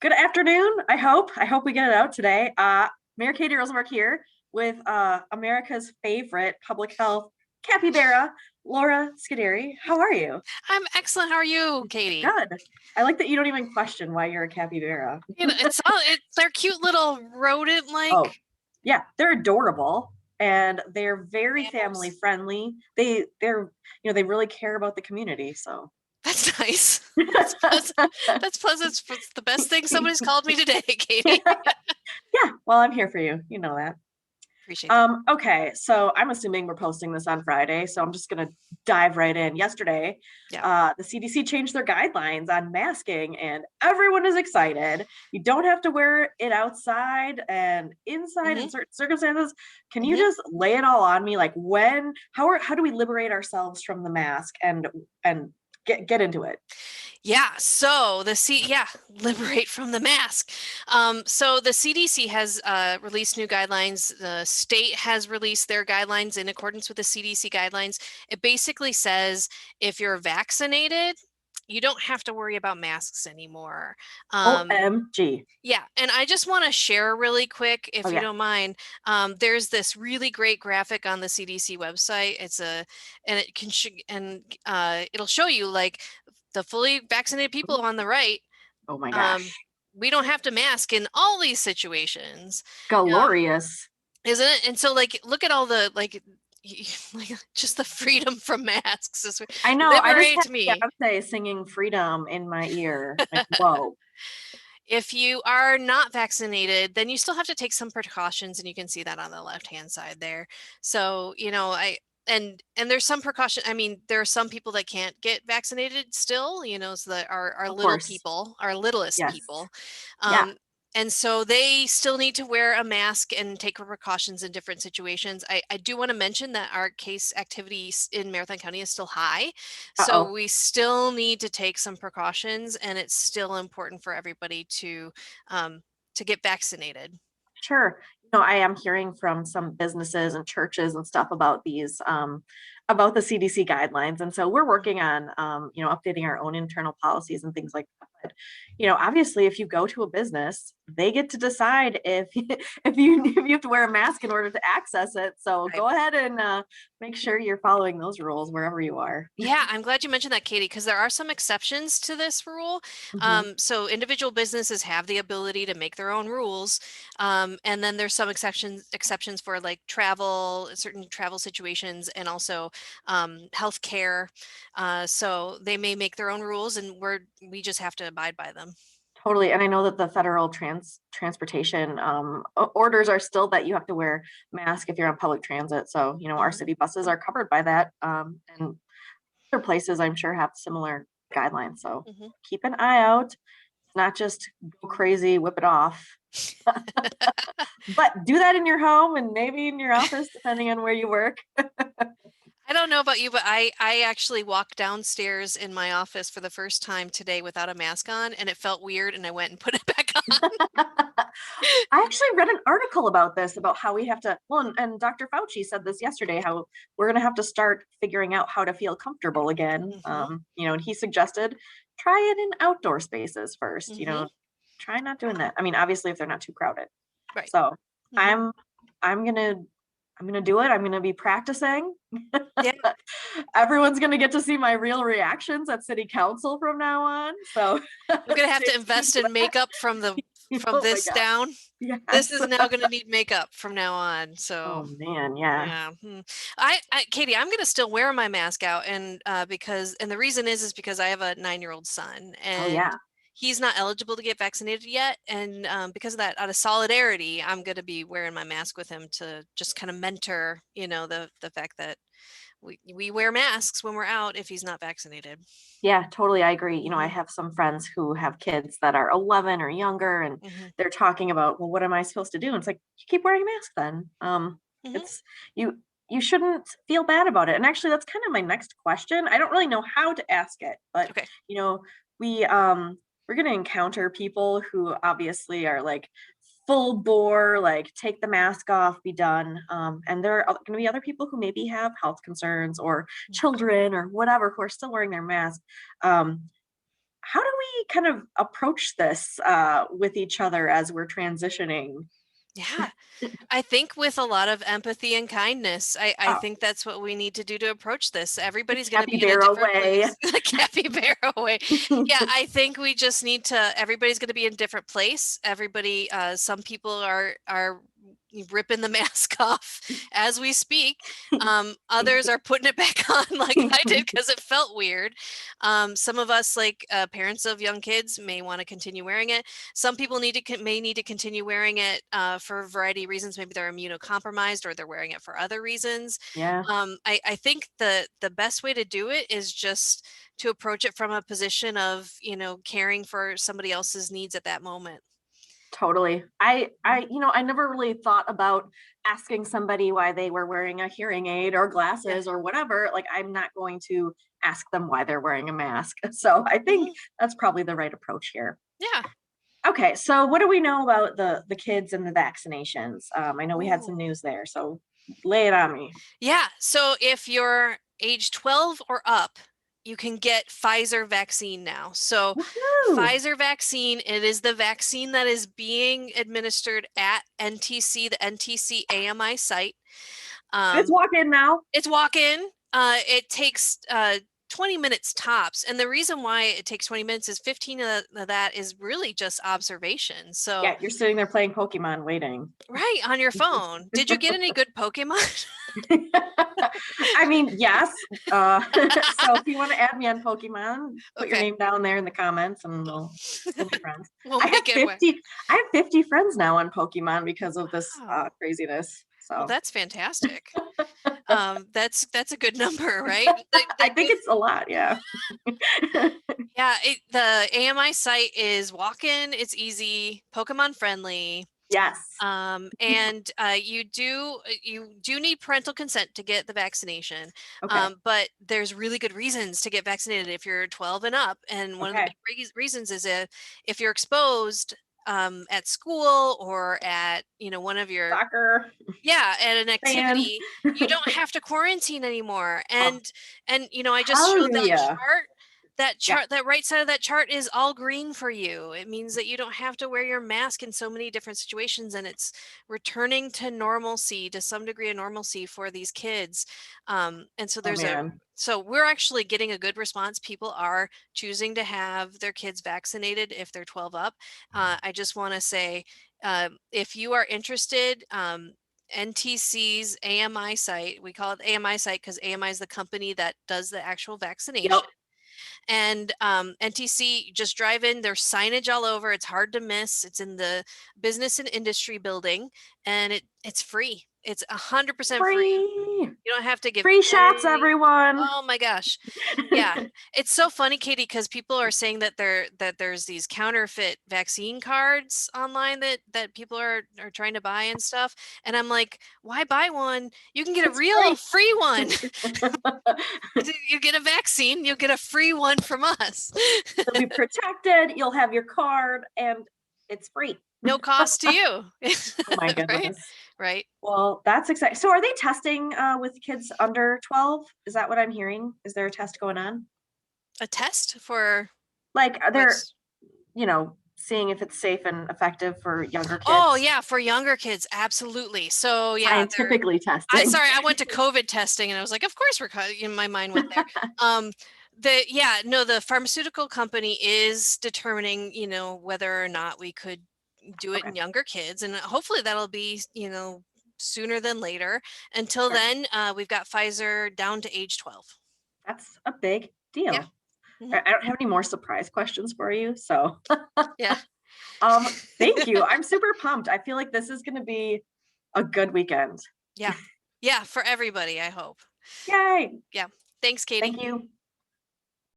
Good afternoon. I hope we get it out today. Mayor Katie Rosenberg here with America's favorite public health capybara, Laura Scudiere. How are you? I'm excellent. How are you, Katie? Good. I like that you don't even question why you're a capybara. It's their cute little Oh, rodent-like yeah, they're adorable and they're very family mammals. friendly. They really care about the community. So That's nice. That's pleasant. That's pleasant. It's the best thing somebody's called me today, Katie. Yeah, well, I'm here for you. You know that. Appreciate that. Okay, so I'm assuming we're posting this on Friday, so I'm just gonna dive right in. Yesterday, Yeah. the CDC changed their guidelines on masking, and everyone is excited. You don't have to wear it outside and inside hmm in certain circumstances. Can you hmm just lay it all on me? Like how do we liberate ourselves from the mask and get into it? Liberate from the mask. So the CDC has released new guidelines. The state has released their guidelines in accordance with the CDC guidelines. It basically says if you're vaccinated, you don't have to worry about masks anymore. OMG. Yeah, and I just want to share really quick, Oh if you yeah. don't mind. There's this really great graphic on the CDC website. And it can it'll show you like the fully vaccinated people on the right. Oh my Um, gosh. we don't have to mask in all these situations, um, Glorious. isn't it? And so, like, look at all the like just the freedom from masks. I know. I just had Liberate a me. fiance singing "Freedom" in my ear. Like, whoa. If you are not vaccinated, then you still have to take some precautions, and you can see that on the left-hand side there. So, and there's some precaution. I mean, there are some people that can't get vaccinated still, so that our Of little course. people, our littlest Yes. people. Yeah. Um, and so they still need to wear a mask and take precautions in different situations. I do want to mention that our case activity in Marathon County is still high. So Uh-oh. we still need to take some precautions, and it's still important for everybody to get vaccinated. Sure. I am hearing from some businesses and churches and stuff about the CDC guidelines. And so we're working on, updating our own internal policies and things like that. But, obviously if you go to a business, they get to decide if if you have to wear a mask in order to access it. So Right. go ahead and make sure you're following those rules wherever you are. Yeah, I'm glad you mentioned that, Katie, because there are some exceptions to this rule. Mhm. So individual businesses have the ability to make their own rules. And then there's some exceptions for like travel, certain travel situations, and also healthcare. So they may make their own rules, and we just have to abide by them. Totally, and I know that the federal transportation orders are still that you have to wear mask if you're on public transit. So, our Mhm. city buses are covered by that, and other places I'm sure have similar guidelines. So Mhm. keep an eye out. It's not just go crazy, whip it off, but do that in your home and maybe in your office, depending on where you work. I don't know about you, but I actually walked downstairs in my office for the first time today without a mask on, and it felt weird, and I went and put it back on. I actually read an article about this, about how we have to, well, and Dr. Fauci said this yesterday, how we're going to have to start figuring out how to feel comfortable again. hmm And he suggested try it in outdoor spaces first, hmm try not doing that. I mean, obviously if they're not too crowded. Right. So hmm I'm, I'm going to, I'm going to do it. I'm going to be practicing. Yeah, Everyone's going to get to see my real reactions at city council from now on. So I'm gonna have stay to tuned invest for in that. makeup from Oh my this gosh. down. This Yes. is now gonna need makeup from now on. Oh So man, yeah. yeah. Katie, I'm gonna still wear my mask out, and the reason is because I have a 9-year-old son, Oh and yeah. he's not eligible to get vaccinated yet, and because of that, out of solidarity, I'm gonna be wearing my mask with him to just kind of mentor, the fact that we wear masks when we're out if he's not vaccinated. Yeah, totally. I agree. I hmm have some friends who have kids that are 11 or younger, and hmm they're talking about, well, what am I supposed to do? And it's like, you keep wearing a mask then. hmm It's you you shouldn't feel bad about it. And actually that's kind of my next question. I don't really know how to ask it, but Okay. you know, we're gonna encounter people who obviously are like full bore, like take the mask off, be done. And there are going to be other people who maybe have health concerns or Mhm. children or whatever who are still wearing their mask. Um, how do we kind of approach this with each other as we're transitioning? Yeah. I think with a lot of empathy and kindness, I Oh, think that's what we need to do to approach this. the Everybody's going to be in a capybara different way. place. The capybara way. Yeah, I think we just need to, everybody's going to be in a different place. Everybody, some people are ripping the mask off as we speak. Others are putting it back on like I did because it felt weird. Some of us, like parents of young kids, may want to continue wearing it. Some people may need to continue wearing it for a variety of reasons. Maybe they're immunocompromised or they're wearing it for other reasons. Yeah, I think the best way to do it is just to approach it from a position of, caring for somebody else's needs at that moment. totally. I never really thought about asking somebody why they were wearing a hearing aid or Yeah. glasses or whatever. Like, I'm not going to ask them why they're wearing a mask. So I think Mhm. that's probably the right approach here. Yeah. Okay, so what do we know about the kids and the vaccinations? I know we had some Ooh. news there, so lay it on me. Yeah. So if you're age 12 or up, you can get Pfizer vaccine now. So Woohoo! Pfizer vaccine, it is the vaccine that is being administered at NTC, the NTC AMI site. Let's Um, walk in now. it's walk-in. It takes 20 minutes tops. And the reason why it takes 20 minutes is 15 of that is really just observation. So, Yeah, you're sitting there playing Pokemon waiting. right, on your phone. Did you get any good Pokemon? I mean, yes. So if you want to add me on Pokemon, put your Okay. name down there in the comments and we'll be friends. We'll I have make it work. 50 I have 50 friends now on Pokemon because of this Wow. craziness. Well, So that's fantastic. That's a good number, right? I think it's a lot, yeah. Yeah, the AMI site is walk-in, it's easy, Pokemon friendly. Yes. And you do need parental consent to get the vaccination, Okay. but there's really good reasons to get vaccinated if you're 12 and up. And one of the Okay. big reasons is if you're exposed at school or at one of your Soccer at an fan. activity, you don't have to quarantine anymore. Oh, And I just showed that hallelujah. chart. That Yeah. chart, that right side of that chart is all green for you. It means that you don't have to wear your mask in so many different situations, and it's returning to normalcy, to some degree of normalcy for these kids. And so Oh there's a man. so we're actually getting a good response. People are choosing to have their kids vaccinated if they're 12 up. I just want to say, if you are interested, NTC's AMI site, we call it the AMI site because AMI is the company that does the actual vaccination. Yep. And NTC, just drive in, there's signage all over. It's hard to miss. It's in the business and industry building, and it's free. It's 100% free. Free. You don't have to give Free shots, anything. everyone. Oh my gosh. Yeah. It's so funny, Katie, because people are saying that there's these counterfeit vaccine cards online that people are trying to buy and stuff. And I'm like, why buy one? You can get a It's real free. free one. You get a vaccine, you'll get a free one from us. You'll be protected. You'll have your card, and it's free. No cost to you. Oh my Right? goodness. Right. Well, that's exciting. So, are they testing with kids under 12? Is that what I'm hearing? Is there a test going on? A test for Like, are there, what's seeing if it's safe and effective for younger Oh kids? yeah, for younger kids, absolutely. So yeah, they're Scientifically testing. sorry, I went to COVID testing and I was like, of course my mind went there. Um, the pharmaceutical company is determining, whether or not we could do it Okay, in younger kids, and hopefully that'll be, sooner than later. Until sure. then, we've got Pfizer down to age 12. That's a big Yeah. deal. Mhm. I don't have any more surprise questions for you. So, Yeah. thank you. I'm super pumped. I feel like this is going to be a good weekend. Yeah. Yeah, for everybody, I hope. Yay. Yeah. Thanks, Katie. Thank you.